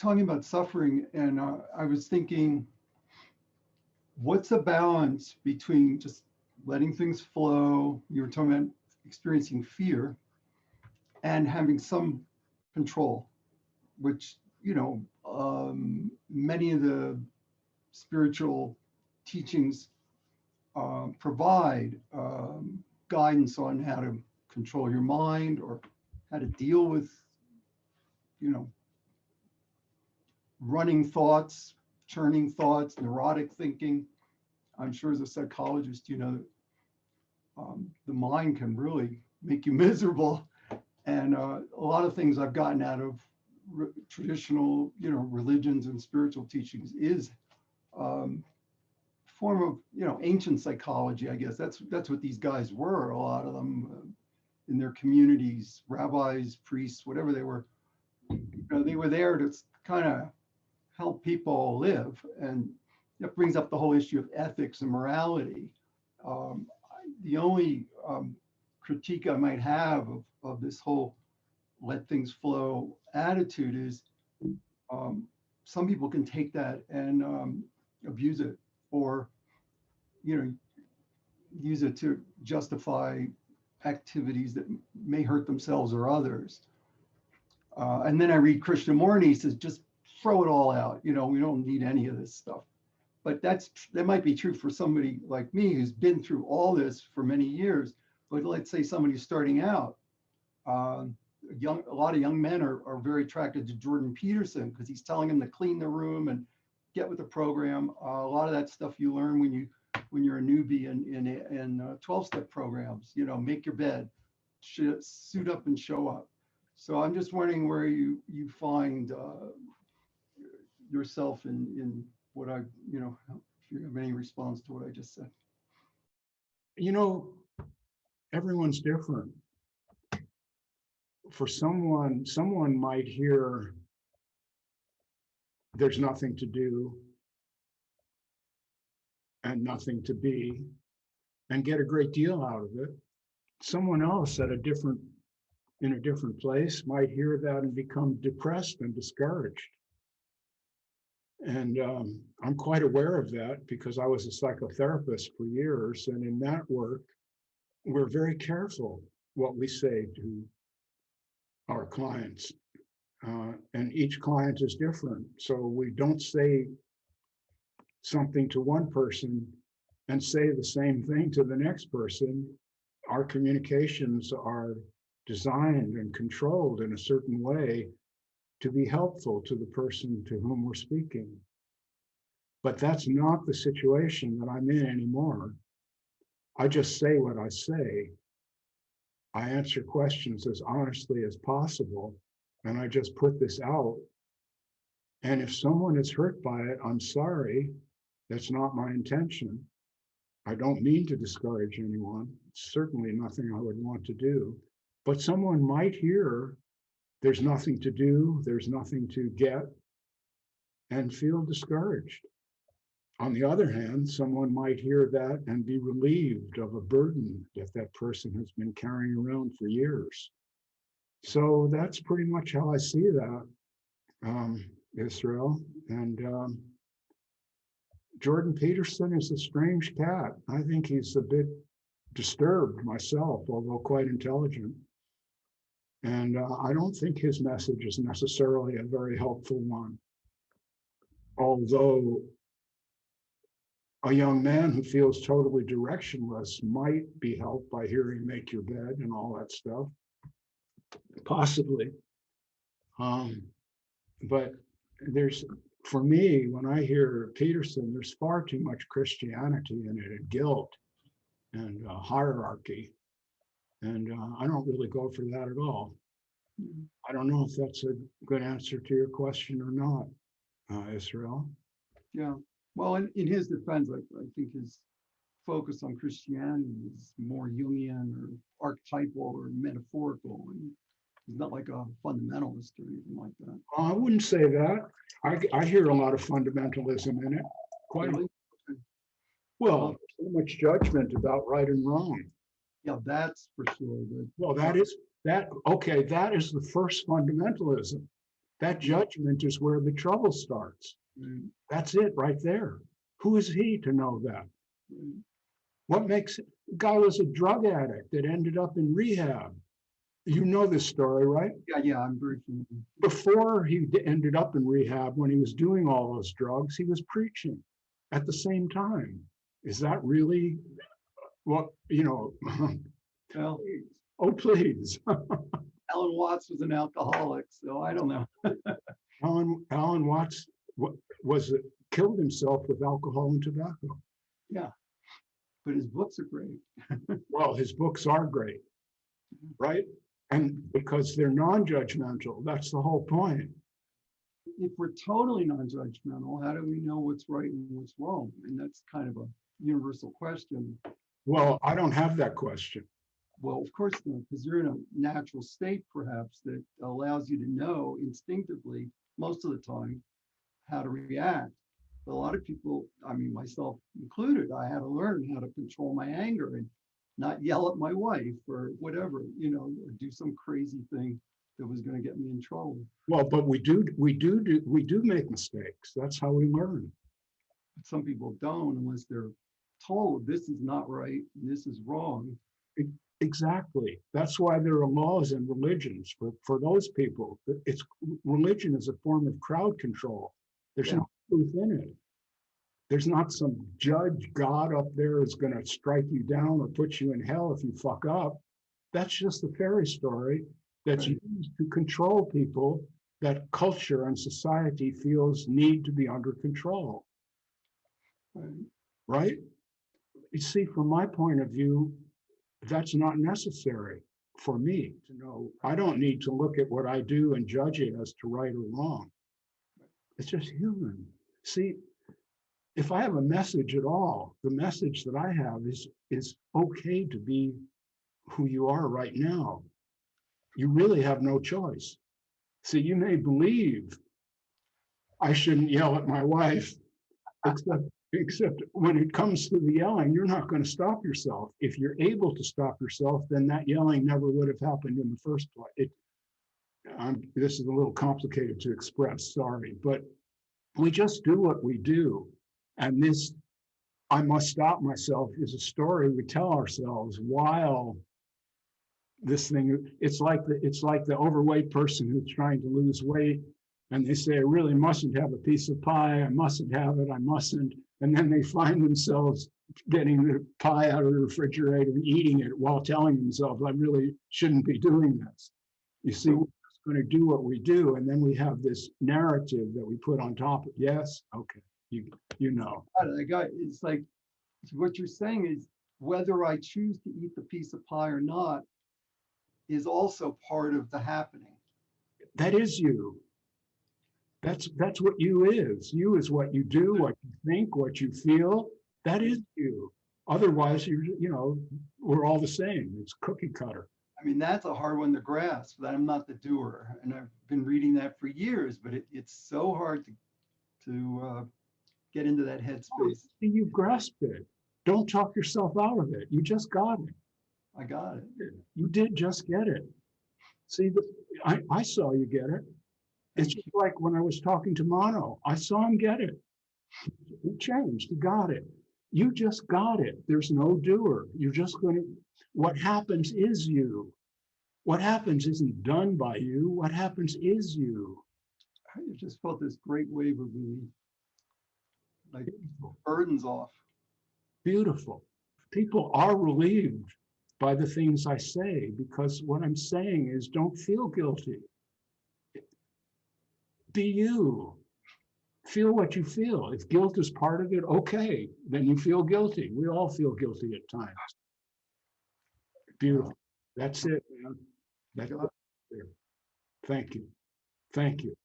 talking about suffering, and I was thinking, what's a balance between just letting things flow? You were talking about experiencing fear and having some control, which, many of the spiritual teachings provide guidance on how to control your mind or how to deal with, you know, running thoughts, churning thoughts, neurotic thinking. I'm sure as a psychologist, the mind can really make you miserable. And a lot of things I've gotten out of traditional, religions and spiritual teachings is form of, ancient psychology, I guess. That's what these guys were, a lot of them in their communities, rabbis, priests, whatever they were. They were there to kind of help people live. And that brings up the whole issue of ethics and morality. The only critique I might have of this whole let things flow attitude is some people can take that and abuse it, or use it to justify activities that may hurt themselves or others. And then I read Krishnamurti, he says, just throw it all out. We don't need any of this stuff. But that might be true for somebody like me who's been through all this for many years. But let's say somebody who's starting out. A lot of young men are very attracted to Jordan Peterson because he's telling them to clean the room and get with the program. A lot of that stuff you learn when you're a newbie in 12-step programs. Make your bed, suit up and show up. So I'm just wondering where you find yourself in what if you have any response to what I just said. Everyone's different. For someone might hear there's nothing to do and nothing to be and get a great deal out of it. Someone else in a different place might hear that and become depressed and discouraged. And I'm quite aware of that because I was a psychotherapist for years. And in that work, we're very careful what we say to our clients. And each client is different. So we don't say something to one person and say the same thing to the next person. Our communications are designed and controlled in a certain way to be helpful to the person to whom we're speaking. But that's not the situation that I'm in anymore. I just say what I say. I answer questions as honestly as possible, and I just put this out. And if someone is hurt by it, I'm sorry. That's not my intention. I don't mean to discourage anyone. It's certainly nothing I would want to do. But someone might hear there's nothing to do, there's nothing to get, and feel discouraged. On the other hand, someone might hear that and be relieved of a burden that person has been carrying around for years. So that's pretty much how I see that, Israel. And Jordan Peterson is a strange cat. I think he's a bit disturbed myself, although quite intelligent. And I don't think his message is necessarily a very helpful one. Although a young man who feels totally directionless might be helped by hearing "make your bed" and all that stuff, possibly. But for me, when I hear Peterson, there's far too much Christianity in it, and guilt and hierarchy. And I don't really go for that at all. I don't know if that's a good answer to your question or not, Israel. Yeah. Well, in his defense, I think his focus on Christianity is more Jungian or archetypal or metaphorical. And he's not like a fundamentalist or anything like that. I wouldn't say that. I hear a lot of fundamentalism in it. Quite Really? well, so much judgment about right and wrong. Yeah, that's for sure. Well, that is the first fundamentalism. That judgment is where the trouble starts. That's it right there. Who is he to know that? What makes it? The guy was a drug addict that ended up in rehab. You know this story, right? Yeah, I'm very familiar. Before he ended up in rehab, when he was doing all those drugs, he was preaching at the same time. Is that really what, Well, oh, please. Alan Watts was an alcoholic, so I don't know. Alan Watts was killed himself with alcohol and tobacco. Yeah, but his books are great. Well, his books are great, right? And because they're non-judgmental, that's the whole point. If we're totally non-judgmental, how do we know what's right and what's wrong? And that's kind of a universal question. Well, I don't have that question. Well, of course not, because you're in a natural state, perhaps, that allows you to know instinctively, most of the time, how to react. But a lot of people, I mean, myself included, I had to learn how to control my anger and not yell at my wife or whatever, or do some crazy thing that was going to get me in trouble. Well, but we do make mistakes. That's how we learn. But some people don't unless they're told this is not right, this is wrong. Exactly. That's why there are laws and religions for those people. Religion is a form of crowd control. There's no truth in it. There's not some judge God up there is going to strike you down or put you in hell if you fuck up. That's just a fairy story that's used to control people that culture and society feels need to be under control. Right? You see, from my point of view, that's not necessary for me to know. I don't need to look at what I do and judge it as to right or wrong. It's just human. See, if I have a message at all, the message that I have is okay to be who you are right now. You really have no choice. See, you may believe I shouldn't yell at my wife, except when it comes to the yelling, you're not going to stop yourself. If you're able to stop yourself, then that yelling never would have happened in the first place. This is a little complicated to express, sorry, but we just do what we do. And this, I must stop myself, is a story we tell ourselves while this thing, it's like the overweight person who's trying to lose weight. And they say, I really mustn't have a piece of pie. I mustn't have it. I mustn't. And then they find themselves getting the pie out of the refrigerator and eating it while telling themselves, I really shouldn't be doing this. You see, we're just going to do what we do. And then we have this narrative that we put on top of, yes, okay, you know. It's like what you're saying is whether I choose to eat the piece of pie or not is also part of the happening. That is you. That's what you is. You is what you do, what you think, what you feel. That is you. Otherwise, we're all the same. It's cookie cutter. I mean, that's a hard one to grasp, that I'm not the doer. And I've been reading that for years, but it's so hard to get into that headspace. You've grasped it. Don't talk yourself out of it. You just got it. I got it. You did just get it. See, I saw you get it. It's just like when I was talking to Mono, I saw him get it. He changed, he got it. You just got it. There's no doer. You're just going to, what happens is you. What happens isn't done by you. What happens is you. I just felt this great wave of relief. Like burdens off. Beautiful. People are relieved by the things I say because what I'm saying is don't feel guilty. Be you. Feel what you feel. If guilt is part of it, okay, then you feel guilty. We all feel guilty at times. Beautiful. That's it, man. That's it. Thank you. Thank you.